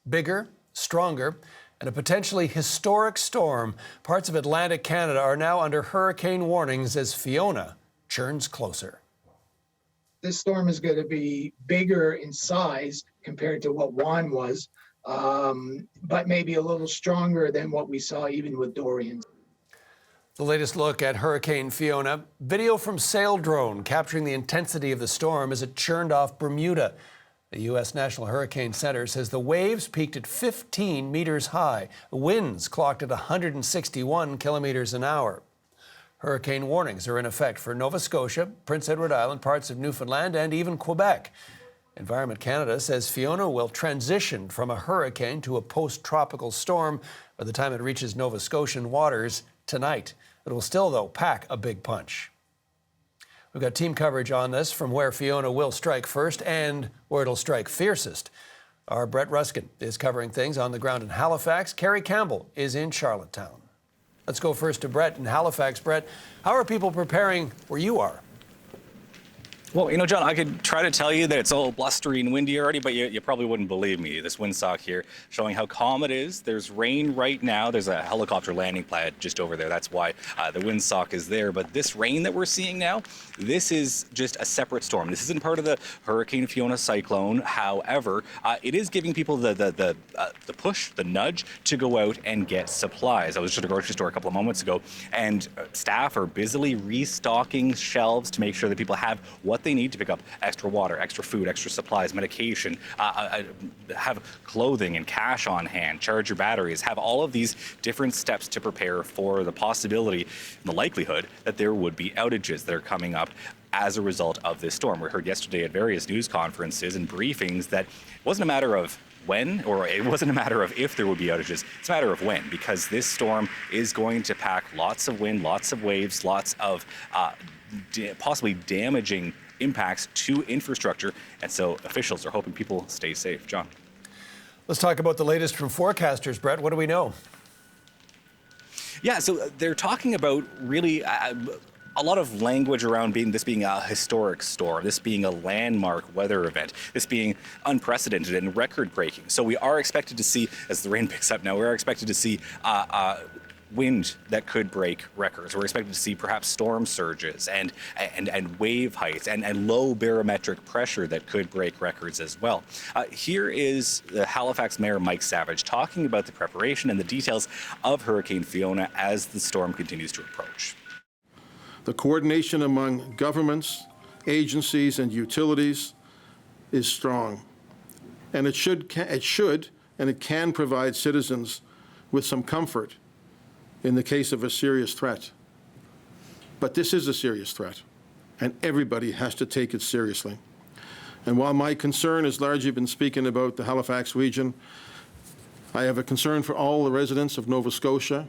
Bigger, stronger, and a potentially historic storm. Parts of Atlantic Canada are now under hurricane warnings as Fiona churns closer. This storm is going to be bigger in size compared to what Juan was, but maybe a little stronger than what we saw even with Dorian. The latest look at Hurricane Fiona. Video from sail drone capturing the intensity of the storm as it churned off Bermuda. The U.S. National Hurricane Center says the waves peaked at 15 meters high. The winds clocked at 161 kilometers an hour. Hurricane warnings are in effect for Nova Scotia, Prince Edward Island, parts of Newfoundland, and even Quebec. Environment Canada says Fiona will transition from a hurricane to a post-tropical storm by the time it reaches Nova Scotian waters tonight. It will still, though, pack a big punch. We've got team coverage on this from where Fiona will strike first and where it'll strike fiercest. Our Brett Ruskin is covering things on the ground in Halifax. Kerry Campbell is in Charlottetown. Let's go first to Brett in Halifax. Brett, how are people preparing where you are? Well, you know, John, I could try to tell you that it's all blustery and windy already, but you probably wouldn't believe me. This windsock here showing how calm it is. There's rain right now. There's a helicopter landing pad just over there. That's why the windsock is there. But this rain that we're seeing now, this is just a separate storm. This isn't part of the Hurricane Fiona cyclone. However, it is giving people the push, the nudge to go out and get supplies. I was just at a grocery store a couple of moments ago, and staff are busily restocking shelves to make sure that people have what they need to pick up extra water, extra food, extra supplies, medication, have clothing and cash on hand, charge your batteries, have all of these different steps to prepare for the possibility and the likelihood that there would be outages that are coming up as a result of this storm. We heard yesterday at various news conferences and briefings that it wasn't a matter of when, or it wasn't a matter of if there would be outages, it's a matter of when, because this storm is going to pack lots of wind, lots of waves, lots of possibly damaging impacts to infrastructure, and so officials are hoping people stay safe. John. Let's talk about the latest from forecasters. Brett, what do we know? Yeah, so they're talking about really a lot of language around this being a historic storm, this being a landmark weather event, this being unprecedented and record-breaking. So we are expected to see, as the rain picks up now, we are expected to see wind that could break records. We're expected to see perhaps storm surges and wave heights and low barometric pressure that could break records as well. Here is the Halifax Mayor Mike Savage talking about the preparation and the details of Hurricane Fiona as the storm continues to approach. The coordination among governments, agencies, and utilities is strong, and it can provide citizens with some comfort in the case of a serious threat. But this is a serious threat, and everybody has to take it seriously. And while my concern has largely been speaking about the Halifax region, I have a concern for all the residents of Nova Scotia.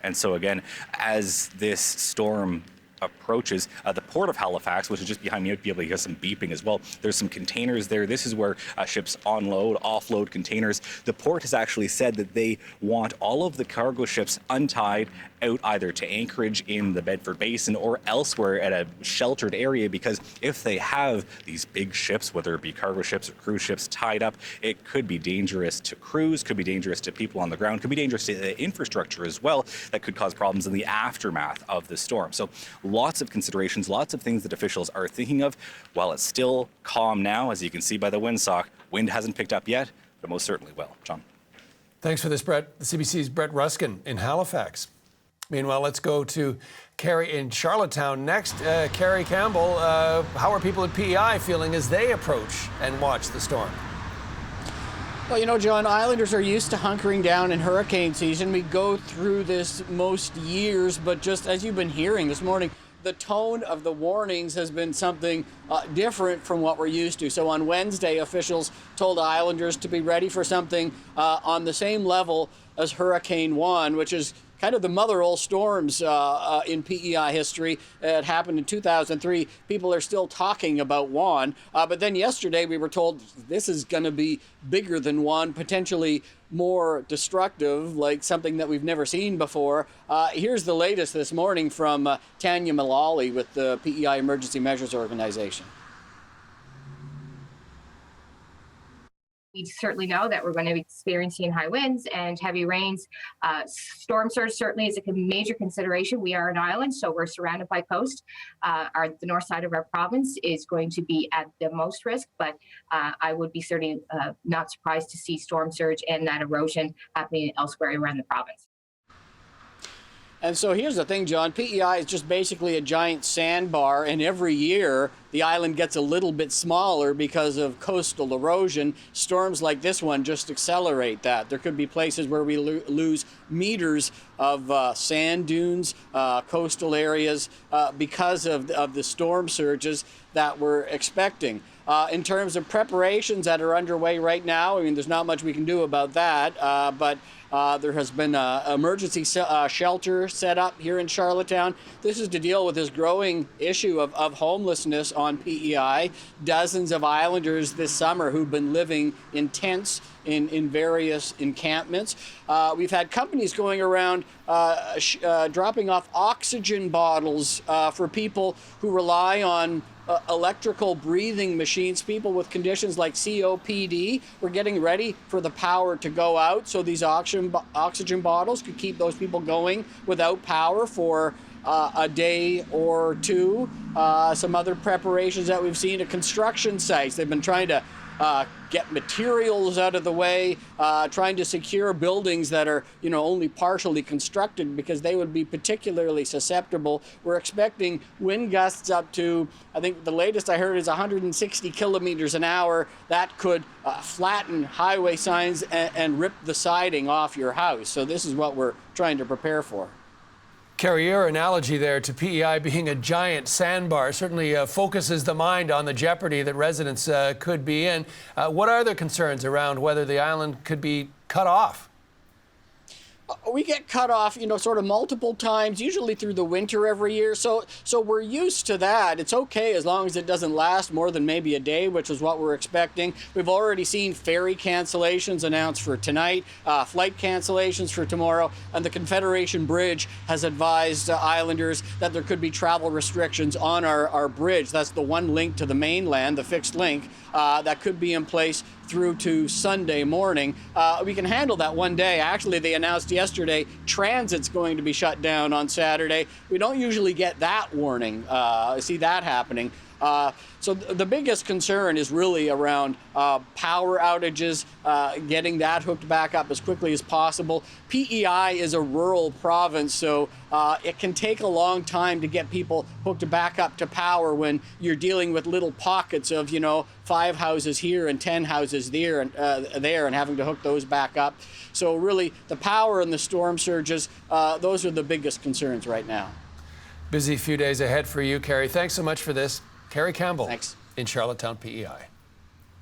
And so again, as this storm approaches the port of Halifax, which is just behind me, you'd be able to hear some beeping as well. There's some containers there. This is where ships unload, offload containers. The port has actually said that they want all of the cargo ships untied out either to anchorage in the Bedford Basin or elsewhere at a sheltered area, because if they have these big ships, whether it be cargo ships or cruise ships tied up, it could be dangerous to crews, could be dangerous to people on the ground, could be dangerous to the infrastructure as well. That could cause problems in the aftermath of the storm. So lots of considerations, lots of things that officials are thinking of. While it's still calm now, as you can see by the windsock, wind hasn't picked up yet, but most certainly will. John. Thanks for this, Brett. The CBC's Brett Ruskin in Halifax. Meanwhile, let's go to Kerry in Charlottetown next. Kerry Campbell, how are people at PEI feeling as they approach and watch the storm? Well, you know, John, Islanders are used to hunkering down in hurricane season. We go through this most years, but just as you've been hearing this morning, the tone of the warnings has been something different from what we're used to. So on Wednesday, officials told Islanders to be ready for something on the same level as Hurricane Juan, which is kind of the mother of all storms in PEI history. It happened in 2003. People are still talking about Juan. But then yesterday we were told this is going to be bigger than Juan, potentially more destructive, like something that we've never seen before. Here's the latest this morning from Tanya Mullally with the PEI Emergency Measures Organization. We certainly know that we're going to be experiencing high winds and heavy rains. Storm surge certainly is a major consideration. We are an island, so we're surrounded by coast. The north side of our province is going to be at the most risk, but I would be certainly not surprised to see storm surge and that erosion happening elsewhere around the province. And so here's the thing, John. PEI is just basically a giant sandbar, and every year the island gets a little bit smaller because of coastal erosion. Storms like this one just accelerate that. There could be places where we lose meters of sand dunes, coastal areas, because of the storm surges that we're expecting. In terms of preparations that are underway right now, I mean, there's not much we can do about that, but there has been an emergency shelter set up here in Charlottetown. This is to deal with this growing issue of homelessness on PEI. Dozens of islanders this summer who've been living in tents in various encampments. We've had companies going around dropping off oxygen bottles for people who rely on electrical breathing machines, people with conditions like COPD. We're getting ready for the power to go out, so these oxygen bottles could keep those people going without power for a day or two. Some other preparations that we've seen at construction sites. They've been trying to get materials out of the way, trying to secure buildings that are, only partially constructed because they would be particularly susceptible. We're expecting wind gusts up to, I think the latest I heard is 160 kilometers an hour. That could flatten highway signs and rip the siding off your house. So this is what we're trying to prepare for. Carrie, your analogy there to PEI being a giant sandbar certainly focuses the mind on the jeopardy that residents could be in. What are the concerns around whether the island could be cut off? We get cut off, sort of multiple times, usually through the winter every year. So we're used to that. It's okay as long as it doesn't last more than maybe a day, which is what we're expecting. We've already seen ferry cancellations announced for tonight, flight cancellations for tomorrow, and the Confederation Bridge has advised islanders that there could be travel restrictions on our bridge. That's the one link to the mainland, the fixed link, that could be in place through to Sunday morning. We can handle that one day. Actually, they announced yesterday transit's going to be shut down on Saturday. We don't usually get that warning, see that happening. So the biggest concern is really around power outages, getting that hooked back up as quickly as possible. PEI is a rural province, so it can take a long time to get people hooked back up to power when you're dealing with little pockets of, 5 houses here and 10 houses there and having to hook those back up. So really, the power and the storm surges, those are the biggest concerns right now. Busy few days ahead for you, Carrie. Thanks so much for this. Carrie Campbell. Thanks. In Charlottetown, PEI.